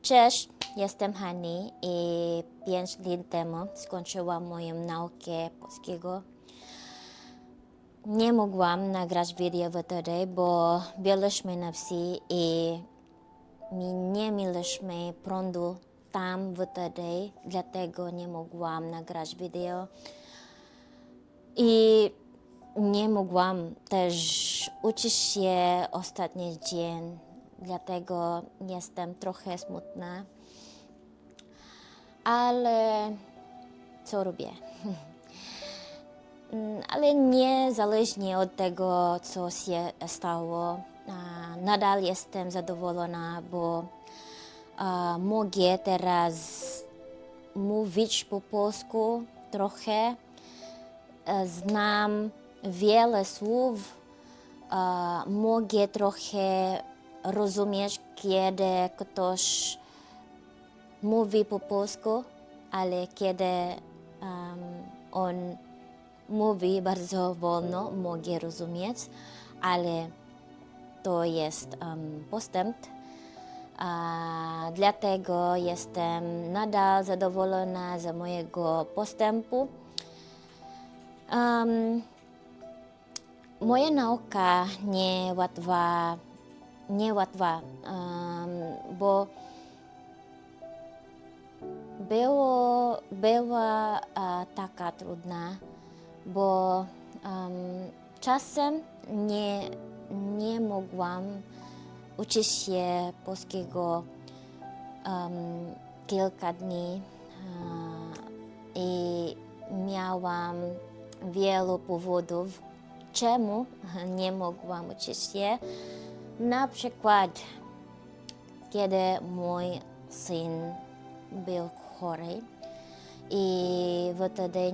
Cześć, jestem Hani i 5 lat temu skończyłam moją naukę polskiego. Nie mogłam nagrać wideo wtedy, bo byliśmy na wsi i nie mieliśmy prądu tam wtedy, dlatego nie mogłam nagrać wideo. I nie mogłam też uczyć się ostatni dzień, dlatego jestem trochę smutna. Ale co robię? Ale niezależnie od tego, co się stało, nadal jestem zadowolona, bo mogę teraz mówić po polsku trochę. Znam wiele słów, mogę trochę rozumieć, kiedy ktoś mówi po polsku, ale kiedy on mówi bardzo wolno, mogę rozumieć, ale to jest postęp. Dlatego jestem nadal zadowolona z mojego postępu. Moja nauka nie łatwa, bo była taka trudna, bo czasem nie mogłam uczyć się polskiego kilka dni i miałam wielu powodów, czemu nie mogłam uczyć się. Na przykład, kiedy mój syn był chory i wtedy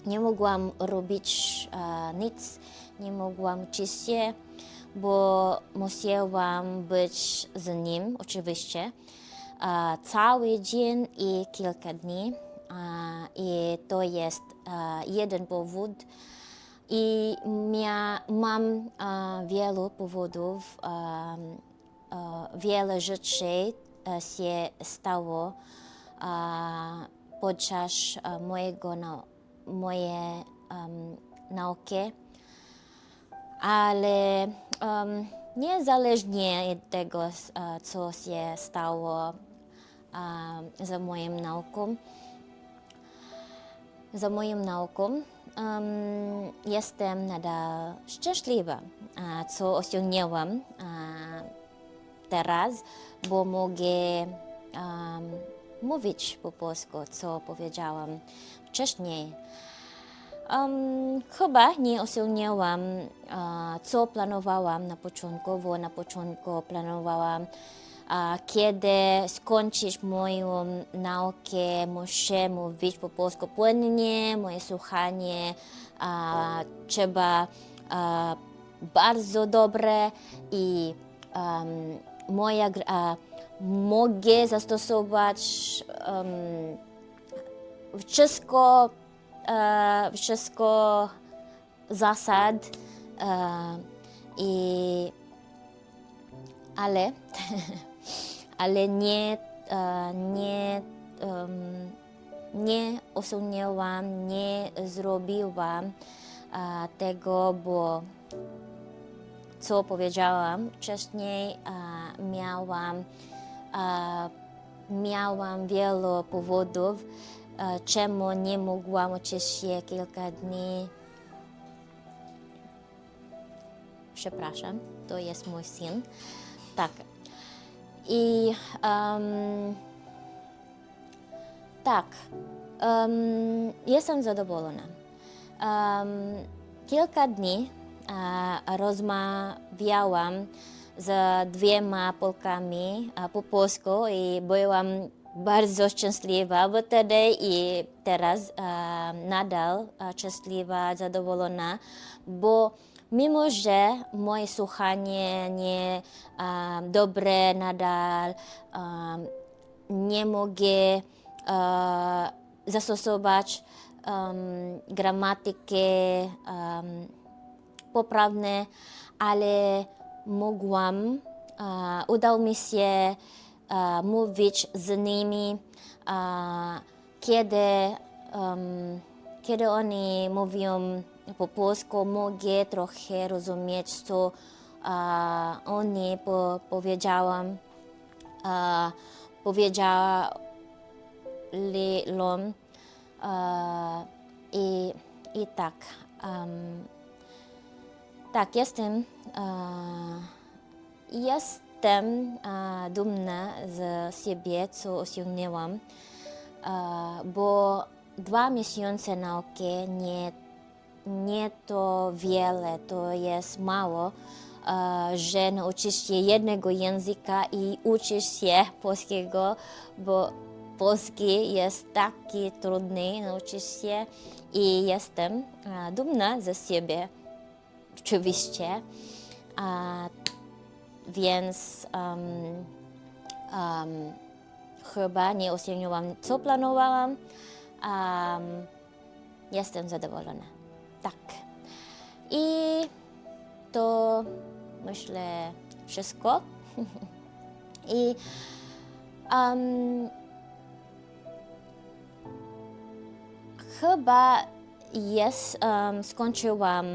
nie mogłam robić nic, nie mogłam uczyć się, bo musiałam być z nim oczywiście cały dzień i kilka dni. I to jest jeden powód. I mam wielu powodów, wiele rzeczy się stało podczas mojej nauki, ale niezależnie od tego, co się stało z moją nauką, jestem nadal szczęśliwa, co osiągnęłam teraz, bo mogę mówić po polsku, co powiedziałam wcześniej. Chyba nie osiągnęłam, co planowałam na początku, bo na początku planowałam, kiedy skończyć moją naukę, muszę mówić po polsku płynnie, moje słuchanie trzeba bardzo dobre i mogę zastosować wszystko zasad, ale nie osiągnęłam, nie zrobiłam tego, bo co powiedziałam wcześniej, miałam wielu powodów, czemu nie mogłam uczyć się kilka dni. Przepraszam, to jest mój syn. Tak. I jestem zadowolona. Kilka dni rozmawiałam z 2 Polkami po polsku i byłam bardzo szczęśliwa wtedy i teraz nadal szczęśliwa, zadowolona, bo mimo że moje słuchanie nie dobre nadal, nie mogę zastosować gramatyki poprawne, ale mogłam udało mi się mówić z nimi, kiedy oni mówią po polsku, mogę trochę rozumieć, co oni powiedziałam. Powiedziałam i tak. Tak, jestem dumna z siebie, co osiągnęłam, bo 2 miesiące nauki nie to wiele, to jest mało, że nauczysz się jednego języka i uczysz się polskiego, bo polski jest taki trudny nauczyć się i jestem dumna ze siebie, oczywiście. Więc chyba nie osiągnęłam, co planowałam. Jestem zadowolona. Tak. I to myślę wszystko. I chyba skończyłam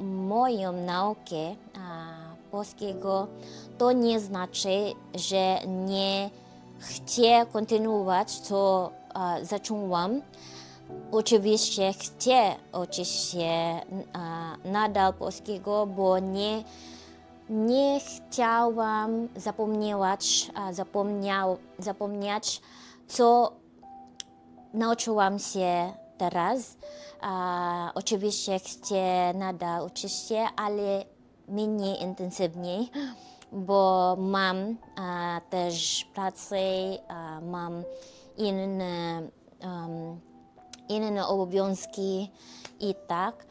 moją naukę polskiego. To nie znaczy, że nie chcę kontynuować, co zaczęłam. Oczywiście chcę uczyć się nadal polskiego, bo nie chciałam zapomnieć, co nauczyłam się teraz. Oczywiście chcę nadal uczyć się, ale mniej intensywnie, bo mam też pracę, mam inne obowiązki i tak,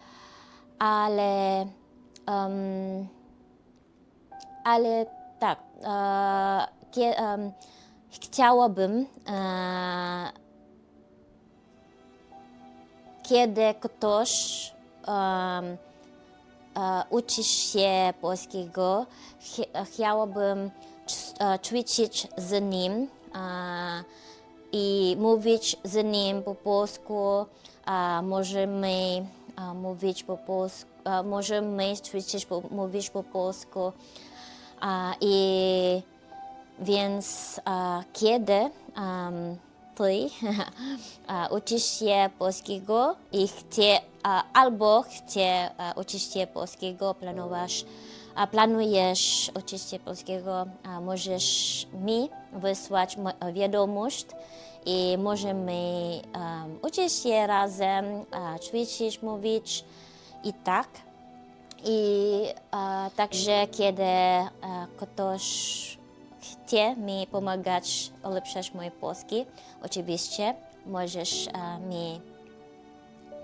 ale tak, chciałabym, kiedy ktoś uczy się polskiego, chciałabym ćwiczyć z nim i mówić z nim po polsku. Możemy mówić po polsku, możemy ćwiczyć mówić po polsku. I więc kiedy ty uczysz się polskiego i albo chcesz uczyć się polskiego, planujesz uczyć się polskiego, możesz mi wysłać wiadomość i możemy uczyć się razem, ćwiczyć, mówić i tak. I także kiedy ktoś chce mi pomagać ulepszać mój polski, oczywiście możesz mi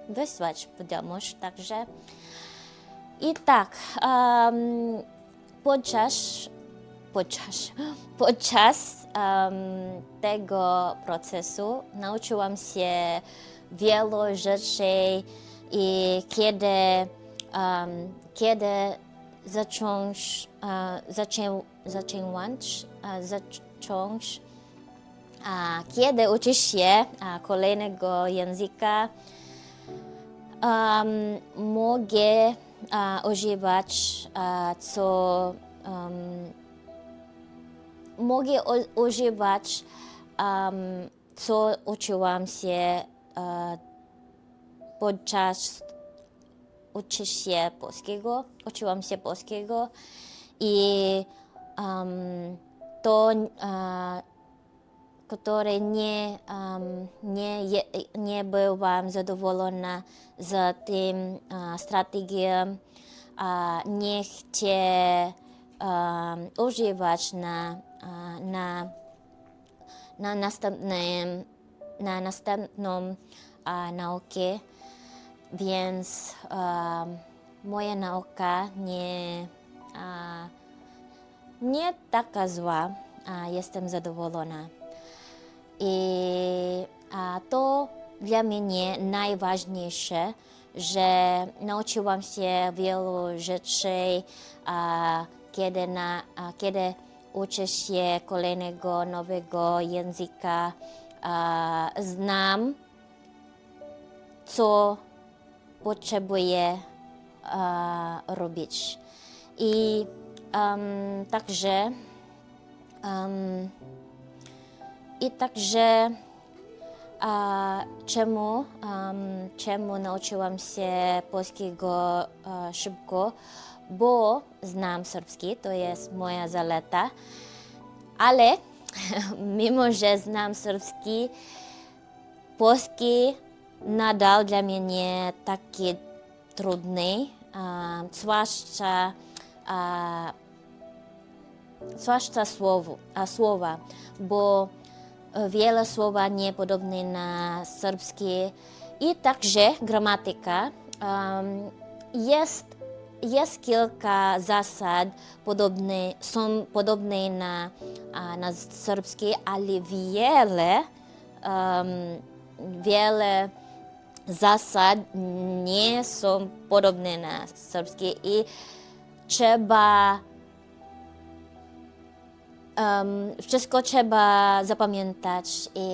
wysłać wiadomość także. I tak, podczas tego procesu nauczyłam się wielu rzeczy i kiedy zacząć kiedy uczysz się kolejnego języka, mogę używać co uczyłam się podczas uczyłam się polskiego i to, które nie byłam zadowolona z tym strategią, nie chcę używać na następną naukę, więc moja nauka nie taka zła, jestem zadowolona. I to dla mnie najważniejsze, że nauczyłam się wielu rzeczy, kiedy uczę się kolejnego nowego języka, znam, co potrzebuję robić. I także czemu nauczyłam się polskiego szybko, bo znam serbski, to jest moja zaleta, ale mimo, że znam serbski, polski nadal dla mnie taki trudny, zwłaszcza słowa, bo wiele słowa niepodobne na serbski i także gramatyka. Jest kilka zasad są podobne na serbski, ale wiele zasad nie są podobne na serbski i wszystko trzeba zapamiętać i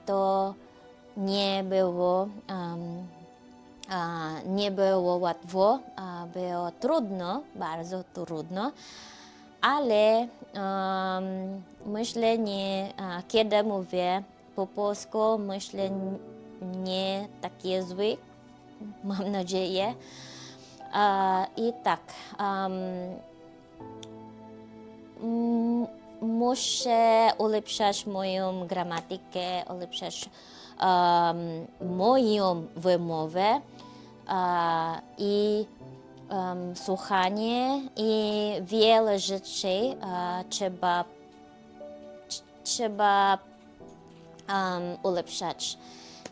to nie było łatwo, było trudno, bardzo trudno, ale myślenie, kiedy mówię po polsku, myślenie nie takie złe, mam nadzieję. I tak, muszę ulepszać moją gramatykę, ulepszać moją wymowę i słuchanie i wiele rzeczy trzeba ulepszać.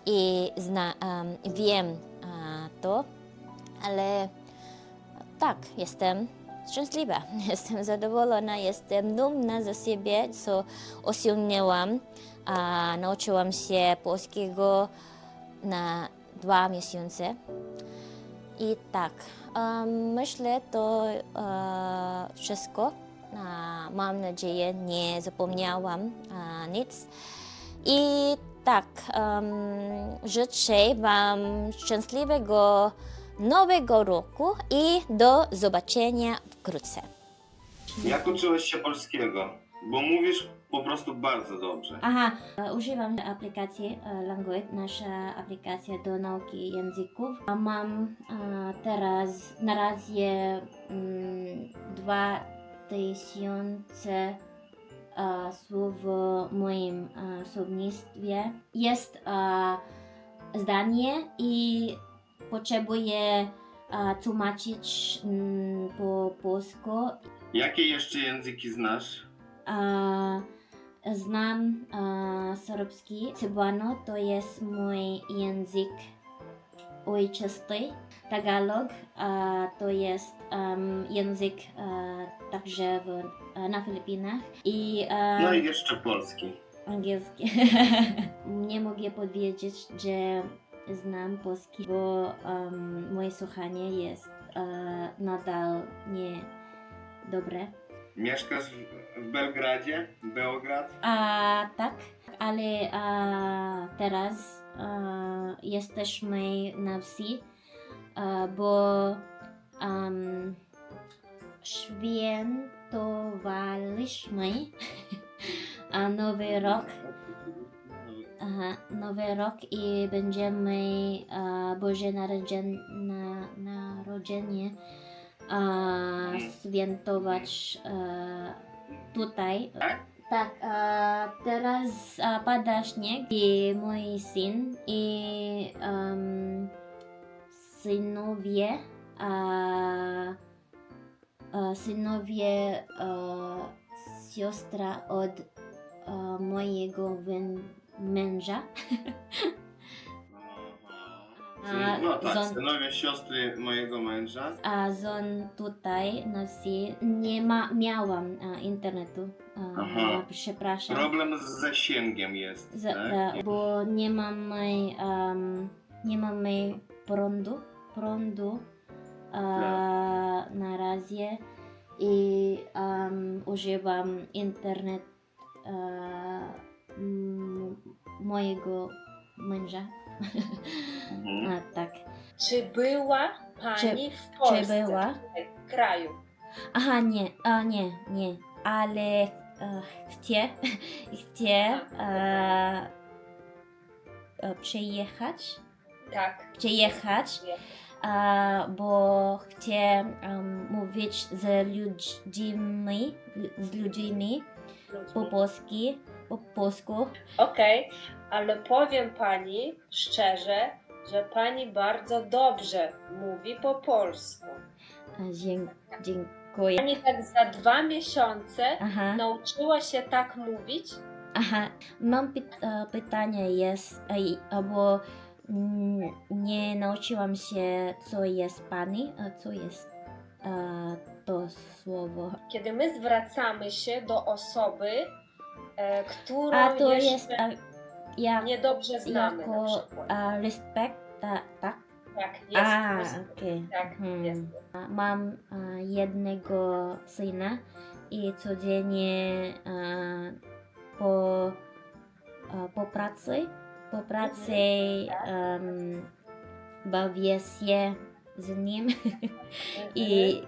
I wiem to, ale tak, jestem szczęśliwa, jestem zadowolona, jestem dumna ze siebie, co osiągnęłam. Nauczyłam się polskiego na 2 miesiące. I tak, myślę, to wszystko. Mam nadzieję, nie zapomniałam nic. I tak, życzę Wam szczęśliwego Nowego Roku i do zobaczenia wkrótce. Jak uczyłeś się polskiego? Bo mówisz po prostu bardzo dobrze. Używam aplikacji Language, nasza aplikacja do nauki języków. Mam teraz na razie 2000 słów w moim słownictwie. Jest zdanie i potrzebuję tłumaczyć po polsku. Jakie jeszcze języki znasz? Znam serbski. Cebuano to jest mój język ojczysty. Tagalog to jest język także na Filipinach. No i jeszcze polski. Angielski. Nie mogę powiedzieć, że znam polski, bo moje słuchanie jest nadal nie dobre. Mieszkasz w Belgradzie? Beograd? Tak, ale teraz jesteśmy na wsi, bo świętowaliśmy Nowy rok i będziemy Boże Narodzenie świętować tutaj. Tak, teraz pada śnieg i mój syn i synowie siostra od mojego męża. No tak, synowie siostry mojego męża. Zon tutaj na wsi miałam internetu. Przepraszam. Problem z zasięgiem jest, tak? Bo nie mamy prądu na razie i używam internet mojego męża. Tak. Czy była Pani w Polsce? Czy była? Tutaj, w kraju? Aha, nie, ale chcę przyjechać, Tak. bo chcę mówić z ludźmi po polsku. Okej, ale powiem Pani szczerze, że Pani bardzo dobrze mówi po polsku. Dziękuję. Pani tak za 2 miesiące Aha. nauczyła się tak mówić? Aha, mam pytanie bo nie nauczyłam się, co jest pani, co jest to słowo. Kiedy my zwracamy się do osoby, którą To jeszcze jest niedobrze znamy na jako przykład. respekt, tak? Tak, jest. Okej. Tak, jest. Mam jednego syna i codziennie po pracy bawię się z nim i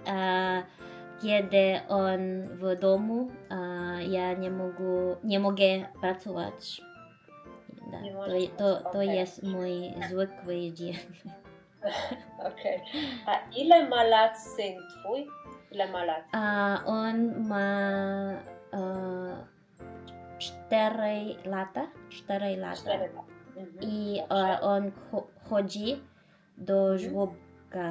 kiedy on w domu, ja nie mogę pracować. Nie możesz To pracować. jest mój zwykły dzień. Okej. A ile ma lat syn twój? Ile ma lat? On ma 4 lata. 4 lat. I Dobrze. on chodzi do żłobka.